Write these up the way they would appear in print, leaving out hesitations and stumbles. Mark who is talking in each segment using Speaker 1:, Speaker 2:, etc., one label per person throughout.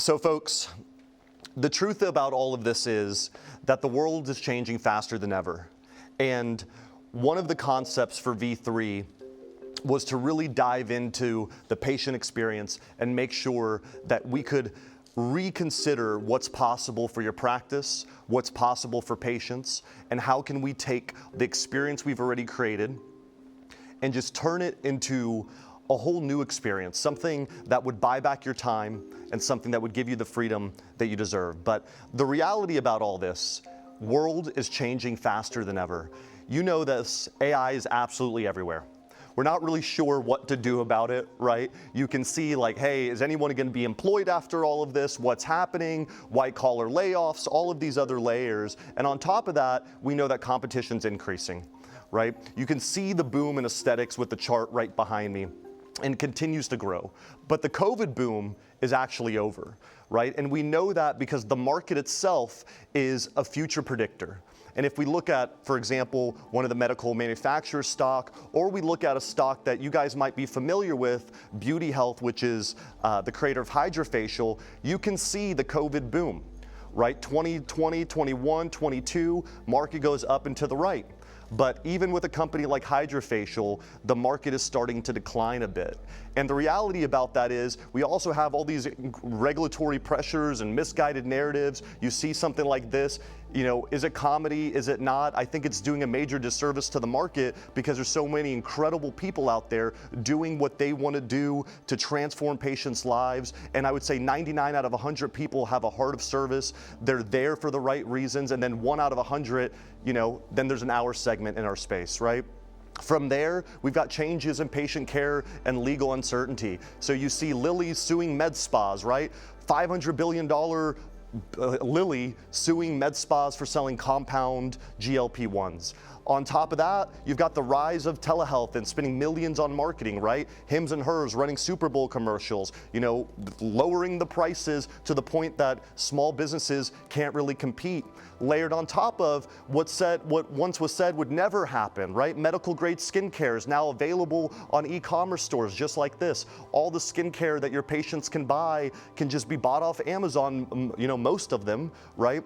Speaker 1: So folks, the truth about all of this is that the world is changing faster than ever. And one of the concepts for V3 was to really dive into the patient experience and make sure that we could reconsider what's possible for your practice, what's possible for patients, and how can we take the experience we've already created and just turn it into a whole new experience, something that would buy back your time and something that would give you the freedom that you deserve. But the reality about all this, world is changing faster than ever. You know this, AI is absolutely everywhere. We're not really sure what to do about it, right? You can see like, hey, is anyone going to be employed after all of this? What's happening? White collar layoffs, all of these other layers. And on top of that, we know that competition's increasing, right? You can see the boom in aesthetics with the chart right behind me, and continues to grow. But the COVID boom is actually over, right? And we know that because the market itself is a future predictor. And if we look at, for example, one of the medical manufacturer stock, or we look at a stock that you guys might be familiar with, Beauty Health, which is the creator of Hydrofacial, you can see the COVID boom, right? 2020, 21, 22, market goes up and to the right. But even with a company like Hydrofacial, the market is starting to decline a bit. And the reality about that is we also have all these regulatory pressures and misguided narratives. You see something like this, you know, is it comedy? Is it not? I think it's doing a major disservice to the market because there's so many incredible people out there doing what they want to do to transform patients' lives. And I would say 99 out of 100 people have a heart of service. They're there for the right reasons. And then 1 out of 100, you know, then there's an hour segment in our space, right? From there, we've got changes in patient care and legal uncertainty. So you see Lilly suing med spas, right? $500 billion Lilly suing med spas for selling compound GLP-1s. On top of that, you've got the rise of telehealth and spending millions on marketing, right? Hims and Hers running Super Bowl commercials, you know, lowering the prices to the point that small businesses can't really compete. Layered on top of what once was said would never happen, right? Medical grade skincare is now available on e-commerce stores just like this. All the skincare that your patients can buy can just be bought off Amazon, you know, most of them, right?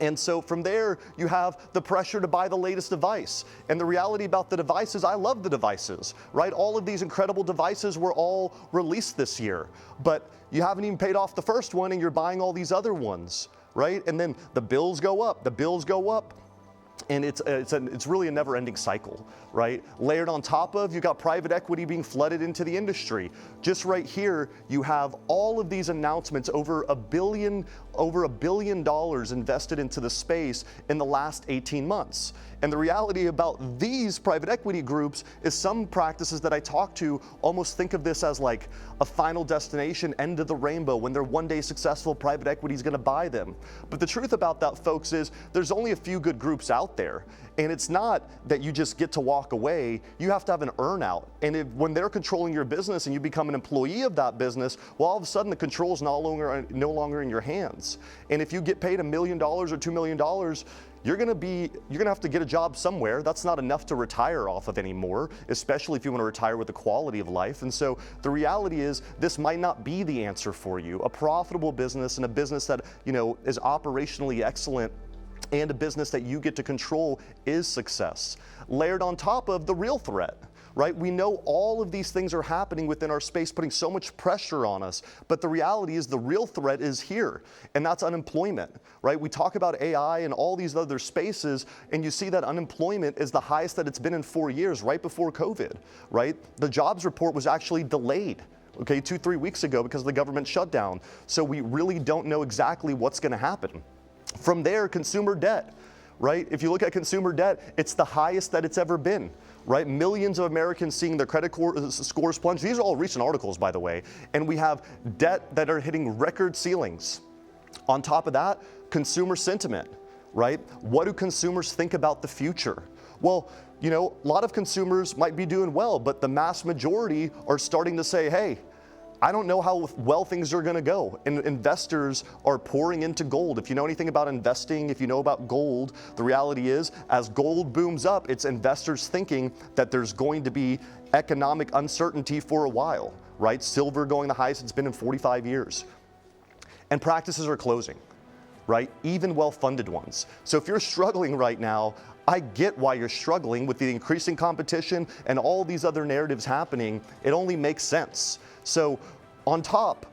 Speaker 1: And so from there, you have the pressure to buy the latest device. And the reality about the devices, I love the devices, right? All of these incredible devices were all released this year, but you haven't even paid off the first one and you're buying all these other ones, right? And then the bills go up, and it's really a never-ending cycle, right? Layered on top of, you've got private equity being flooded into the industry. Just right here, you have all of these announcements, over $1 billion invested into the space in the last 18 months. And the reality about these private equity groups is some practices that I talk to almost think of this as like a final destination, end of the rainbow. When they're one day successful, private equity is going to buy them. But the truth about that, folks, is there's only a few good groups out there. And it's not that you just get to walk away. You have to have an earn-out. And when they're controlling your business and you become an employee of that business, well, all of a sudden the control is no longer in your hands. And if you get paid $1 million or $2 million, you're gonna have to get a job somewhere. That's not enough to retire off of anymore, especially if you want to retire with the quality of life. And so the reality is this might not be the answer for you. A profitable business and a business that, you know, is operationally excellent and a business that you get to control is success. Layered on top of the real threat, right? We know all of these things are happening within our space, putting so much pressure on us, but the reality is the real threat is here, and that's unemployment, right? We talk about AI and all these other spaces, and you see that unemployment is the highest that it's been in 4 years, right before COVID, right? The jobs report was actually delayed, okay, 2-3 weeks ago because of the government shutdown. So we really don't know exactly what's gonna happen. From there, consumer debt, right? If you look at consumer debt, it's the highest that it's ever been, right? Millions of Americans seeing their credit scores plunge. These are all recent articles, by the way. And we have debt that are hitting record ceilings. On top of that, consumer sentiment, right? What do consumers think about the future? Well, you know, a lot of consumers might be doing well, but the mass majority are starting to say, hey, I don't know how well things are gonna go. And investors are pouring into gold. If you know anything about investing, if you know about gold, the reality is as gold booms up, it's investors thinking that there's going to be economic uncertainty for a while, right? Silver going the highest it's been in 45 years. and practices are closing, right? Even well-funded ones. So if you're struggling right now, I get why you're struggling with the increasing competition and all these other narratives happening. It only makes sense. So on top,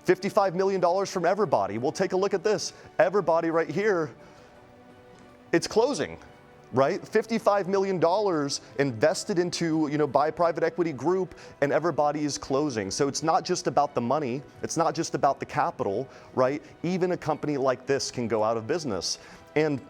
Speaker 1: $55 million from Everbody. We'll take a look at this. Everbody right here, it's closing, right? $55 million invested into, by a private equity group, and Everbody is closing. So it's not just about the money, it's not just about the capital, right? Even a company like this can go out of business. And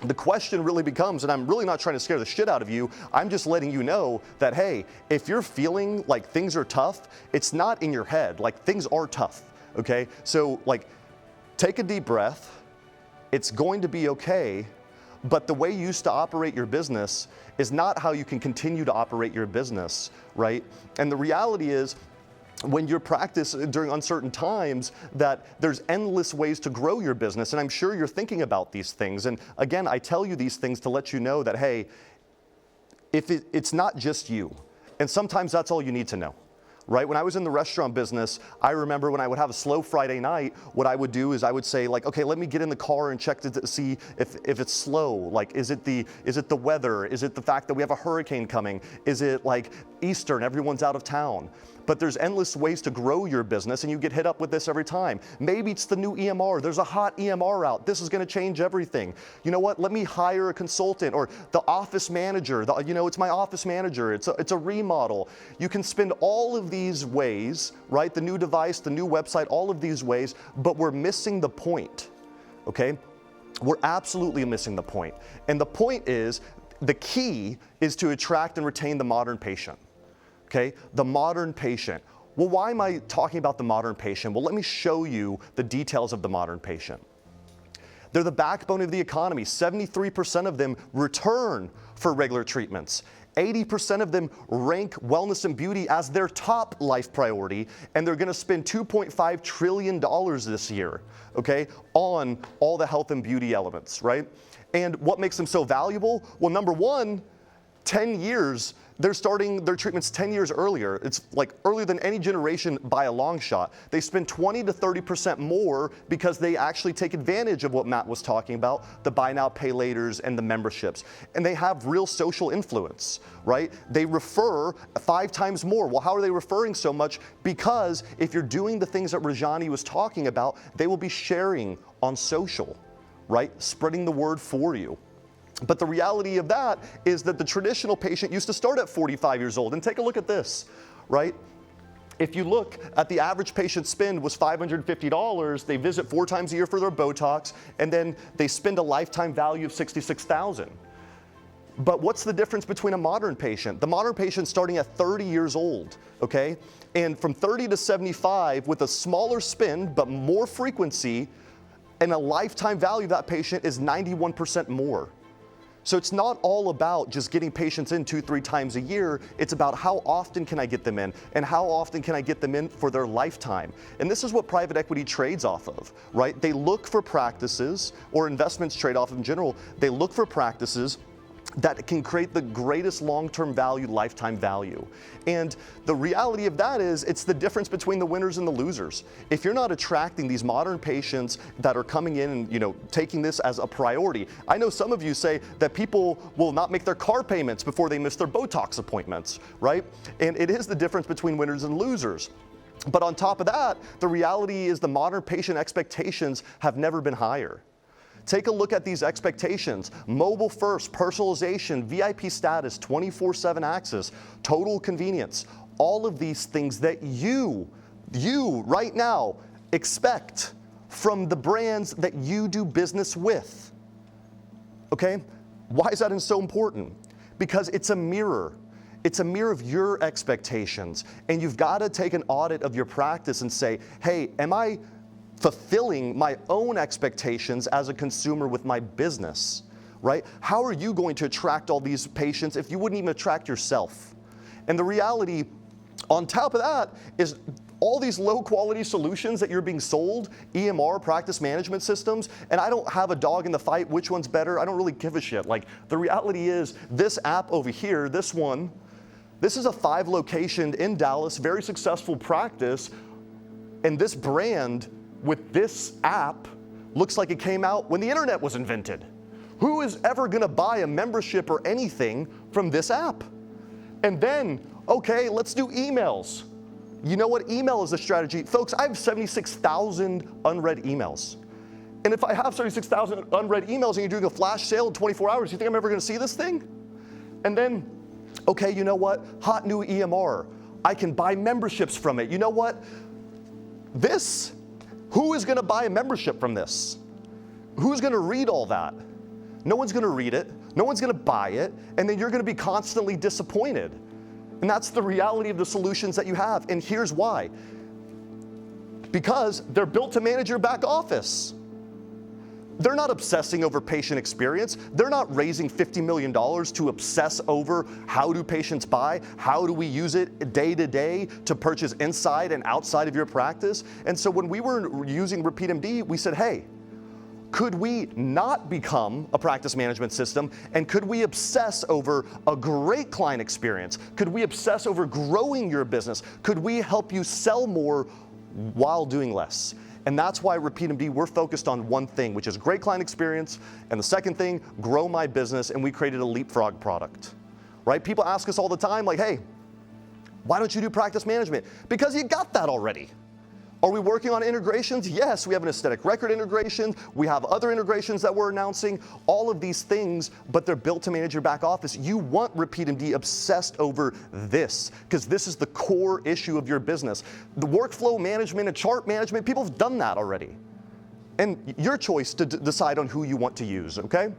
Speaker 1: the question really becomes, and I'm really not trying to scare the shit out of you, I'm just letting you know that, hey, if you're feeling like things are tough, it's not in your head, like things are tough, okay? So like, take a deep breath, it's going to be okay, but the way you used to operate your business is not how you can continue to operate your business, right? And the reality is, when you practice during uncertain times, that there's endless ways to grow your business. And I'm sure you're thinking about these things. And again, I tell you these things to let you know that, hey, if it's not just you. And sometimes that's all you need to know, right? When I was in the restaurant business, I remember when I would have a slow Friday night, what I would do is I would say like, okay, let me get in the car and check to see if it's slow. Like, is it the weather? Is it the fact that we have a hurricane coming? Is it like Easter and everyone's out of town? But there's endless ways to grow your business, and you get hit up with this every time. Maybe it's the new EMR. There's a hot EMR out. This is going to change everything. You know what? Let me hire a consultant, or the office manager. It's my office manager. It's a remodel. You can spend all of these ways, right? The new device, the new website, all of these ways, but we're missing the point, okay? We're absolutely missing the point. And the point is, the key is to attract and retain the modern patient. Okay, the modern patient. Well, why am I talking about the modern patient? Well, let me show you the details of the modern patient. They're the backbone of the economy. 73% of them return for regular treatments. 80% of them rank wellness and beauty as their top life priority, and they're gonna spend $2.5 trillion this year, okay, on all the health and beauty elements, right? And what makes them so valuable? Well, number one, 10 years, they're starting their treatments 10 years earlier. It's like earlier than any generation by a long shot. They spend 20 to 30% more because they actually take advantage of what Matt was talking about, the buy now, pay laters and the memberships. And they have real social influence, right? They refer 5 times more. Well, how are they referring so much? Because if you're doing the things that Rajani was talking about, they will be sharing on social, right? Spreading the word for you. But the reality of that is that the traditional patient used to start at 45 years old. And take a look at this, right? If you look at the average patient spend was $550, they visit 4 times a year for their Botox, and then they spend a lifetime value of $66,000. But what's the difference between a modern patient? The modern patient starting at 30 years old, okay? And from 30 to 75 with a smaller spend, but more frequency, and a lifetime value of that patient is 91% more. So it's not all about just getting patients in 2-3 times a year. It's about how often can I get them in, and how often can I get them in for their lifetime. And this is what private equity trades off of, right? They look for practices, or investments trade off in general. They look for practices that can create the greatest long-term value, lifetime value. And the reality of that is, it's the difference between the winners and the losers. If you're not attracting these modern patients that are coming in and taking this as a priority. I know some of you say that people will not make their car payments before they miss their Botox appointments, right? And it is the difference between winners and losers. But on top of that, the reality is the modern patient expectations have never been higher. Take a look at these expectations. Mobile first, personalization, VIP status, 24/7 access, total convenience. All of these things that you right now expect from the brands that you do business with. Okay? Why is that so important? Because it's a mirror. It's a mirror of your expectations. And you've got to take an audit of your practice and say, hey, am I fulfilling my own expectations as a consumer with my business, right? How are you going to attract all these patients if you wouldn't even attract yourself? And the reality on top of that is all these low quality solutions that you're being sold, EMR, practice management systems, and I don't have a dog in the fight, which one's better, I don't really give a shit. Like, the reality is, this app over here, this one, this is a 5 location in Dallas, very successful practice, and this brand with this app looks like it came out when the internet was invented. Who is ever gonna buy a membership or anything from this app? And then, okay, let's do emails. You know what? Email is a strategy. Folks, I have 76,000 unread emails. And if I have 76,000 unread emails and you're doing a flash sale in 24 hours, you think I'm ever gonna see this thing? And then, okay, you know what? Hot new EMR. I can buy memberships from it. You know what? This, who is gonna buy a membership from this? Who's gonna read all that? No one's gonna read it, no one's gonna buy it, and then you're gonna be constantly disappointed. And that's the reality of the solutions that you have, and here's why. Because they're built to manage your back office. They're not obsessing over patient experience. They're not raising $50 million to obsess over how do patients buy, how do we use it day to day to purchase inside and outside of your practice. And so when we were using RepeatMD, we said, hey, could we not become a practice management system, and could we obsess over a great client experience? Could we obsess over growing your business? Could we help you sell more while doing less? And that's why RepeatMD, we're focused on one thing, which is great client experience, and the second thing, grow my business, and we created a leapfrog product, right? People ask us all the time, like, hey, why don't you do practice management? Because you got that already. Are we working on integrations? Yes, we have an aesthetic record integration. We have other integrations that we're announcing, all of these things, but they're built to manage your back office. You want RepeatMD obsessed over this, because this is the core issue of your business. The workflow management and chart management, people have done that already. And your choice to decide on who you want to use, okay?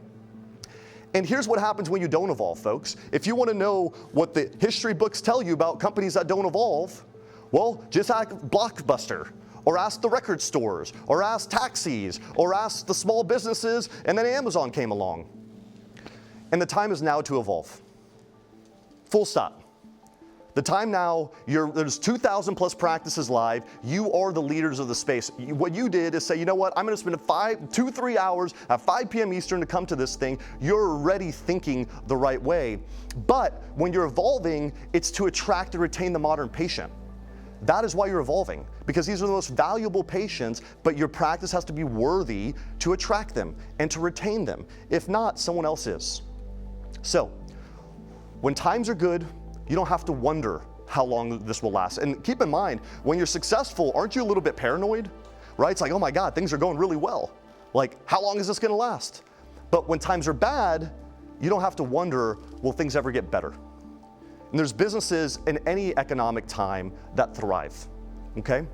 Speaker 1: And here's what happens when you don't evolve, folks. If you want to know what the history books tell you about companies that don't evolve, well, just ask Blockbuster, or ask the record stores, or ask taxis, or ask the small businesses, and then Amazon came along. And the time is now to evolve. Full stop. The time now, there's 2,000 plus practices live. You are the leaders of the space. What you did is say, you know what, I'm gonna spend 2-3 hours at 5 p.m. Eastern to come to this thing. You're already thinking the right way. But when you're evolving, it's to attract and retain the modern patient. That is why you're evolving, because these are the most valuable patients, but your practice has to be worthy to attract them and to retain them. If not, someone else is. So, when times are good, you don't have to wonder how long this will last. And keep in mind, when you're successful, aren't you a little bit paranoid? Right? It's like, oh my God, things are going really well. Like, how long is this gonna last? But when times are bad, you don't have to wonder, will things ever get better? And there's businesses in any economic time that thrive, okay?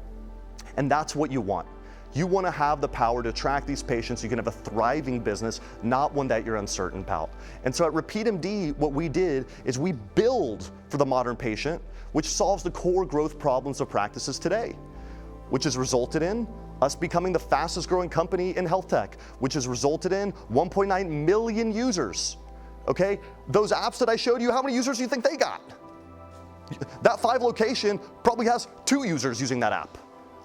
Speaker 1: And that's what you want. You want to have the power to attract these patients so you can have a thriving business, not one that you're uncertain about. And so at RepeatMD, what we did is we build for the modern patient, which solves the core growth problems of practices today, which has resulted in us becoming the fastest growing company in health tech, which has resulted in 1.9 million users. Okay, those apps that I showed you, how many users do you think they got? That 5 location probably has 2 users using that app,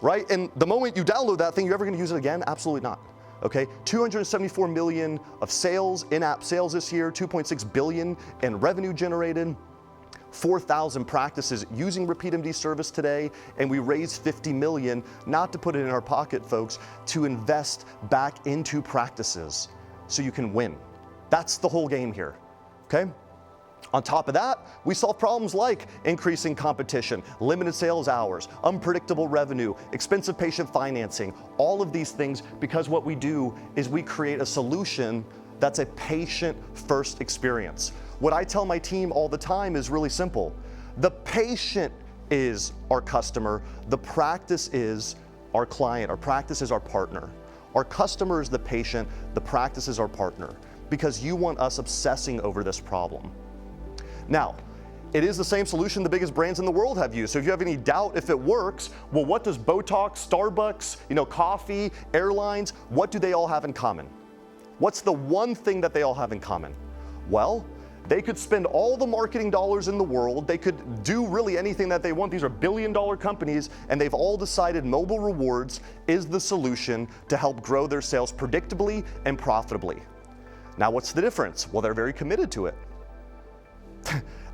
Speaker 1: right? And the moment you download that thing, you're ever gonna use it again? Absolutely not, okay? 274 million of sales, in-app sales this year, 2.6 billion in revenue generated, 4,000 practices using RepeatMD service today, and we raised 50 million, not to put it in our pocket, folks, to invest back into practices so you can win. That's the whole game here, okay? On top of that, we solve problems like increasing competition, limited sales hours, unpredictable revenue, expensive patient financing, all of these things, because what we do is we create a solution that's a patient-first experience. What I tell my team all the time is really simple. The patient is our customer, the practice is our client, our practice is our partner. Our customer is the patient, the practice is our partner, because you want us obsessing over this problem. Now, it is the same solution the biggest brands in the world have used. So if you have any doubt if it works, well, what does Botox, Starbucks, coffee, airlines, what do they all have in common? What's the one thing that they all have in common? Well, they could spend all the marketing dollars in the world. They could do really anything that they want. These are billion-dollar companies, and they've all decided mobile rewards is the solution to help grow their sales predictably and profitably. Now, what's the difference? Well, they're very committed to it.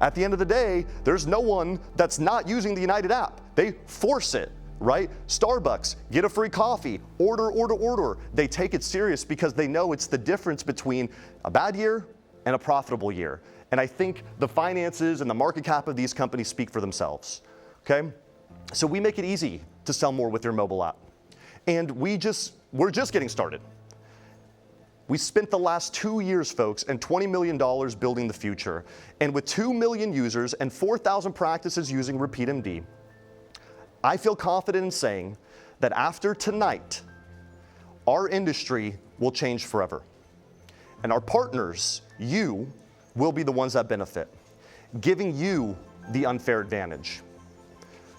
Speaker 1: At the end of the day, there's no one that's not using the United app. They force it. right? Starbucks, get a free coffee, order, order, order. They take it serious because they know it's the difference between a bad year and a profitable year. And I think the finances and the market cap of these companies speak for themselves, okay? So we make it easy to sell more with your mobile app. And we're just getting started. We spent the last 2 years, folks, and $20 million building the future. And with 2 million users and 4,000 practices using RepeatMD, I feel confident in saying that after tonight, our industry will change forever. And our partners, you, will be the ones that benefit, giving you the unfair advantage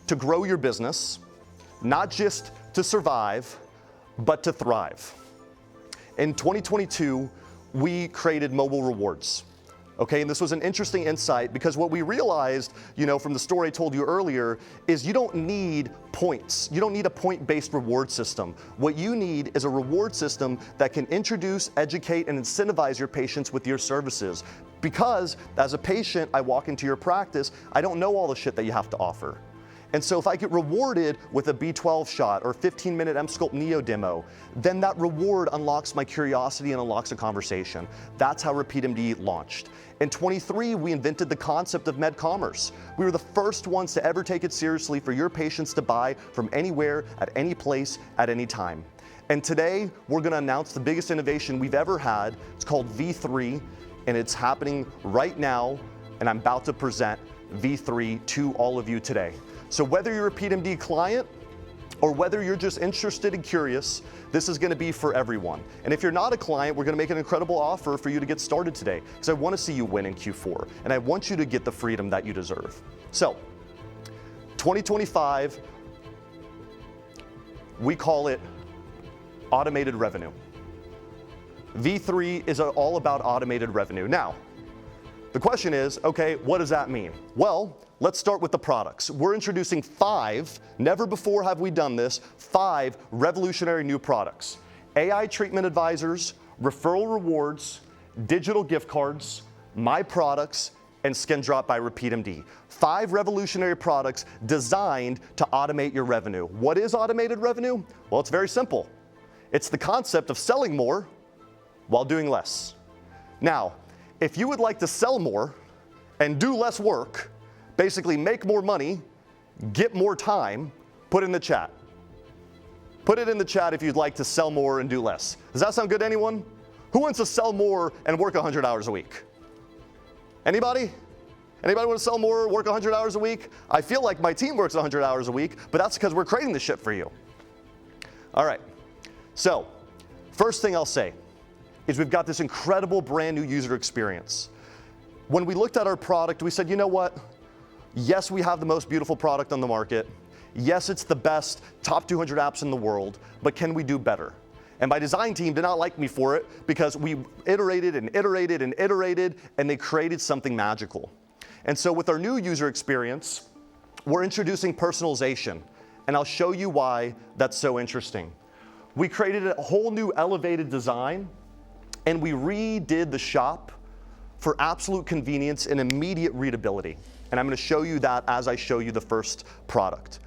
Speaker 1: to grow your business, not just to survive, but to thrive. In 2022, we created mobile rewards. Okay, and this was an interesting insight because what we realized, from the story I told you earlier, is you don't need points. You don't need a point-based reward system. What you need is a reward system that can introduce, educate, and incentivize your patients with your services. Because as a patient, I walk into your practice, I don't know all the shit that you have to offer. And so if I get rewarded with a B12 shot or 15-minute Emsculpt Neo demo, then that reward unlocks my curiosity and unlocks a conversation. That's how RepeatMD launched. In 23, we invented the concept of MedCommerce. We were the first ones to ever take it seriously for your patients to buy from anywhere, at any place, at any time. And today, we're gonna announce the biggest innovation we've ever had. It's called V3, and it's happening right now, and I'm about to present V3 to all of you today. So whether you're a RepeatMD client or whether you're just interested and curious, this is gonna be for everyone. And if you're not a client, we're gonna make an incredible offer for you to get started today, because I wanna see you win in Q4, and I want you to get the freedom that you deserve. So, 2025, we call it automated revenue. V3 is all about automated revenue. Now, the question is, okay, what does that mean? Well, let's start with the products. We're introducing 5, never before have we done this, 5 revolutionary new products. AI treatment advisors, referral rewards, digital gift cards, my products, and Skin Drop by RepeatMD. 5 revolutionary products designed to automate your revenue. What is automated revenue? Well, it's very simple. It's the concept of selling more while doing less. Now, if you would like to sell more and do less work, basically make more money, get more time, put it in the chat. Put it in the chat if you'd like to sell more and do less. Does that sound good to anyone? Who wants to sell more and work 100 hours a week? Anybody? Anybody want to sell more, work 100 hours a week? I feel like my team works 100 hours a week, but that's because we're creating this shit for you. All right, so first thing I'll say is we've got this incredible brand new user experience. When we looked at our product, we said, you know what? Yes, we have the most beautiful product on the market. Yes, it's the best, top 200 apps in the world, but can we do better? And my design team did not like me for it because we iterated and iterated and iterated, and they created something magical. And so with our new user experience, we're introducing personalization, and I'll show you why that's so interesting. We created a whole new elevated design, and we redid the shop for absolute convenience and immediate readability. And I'm gonna show you that as I show you the first product.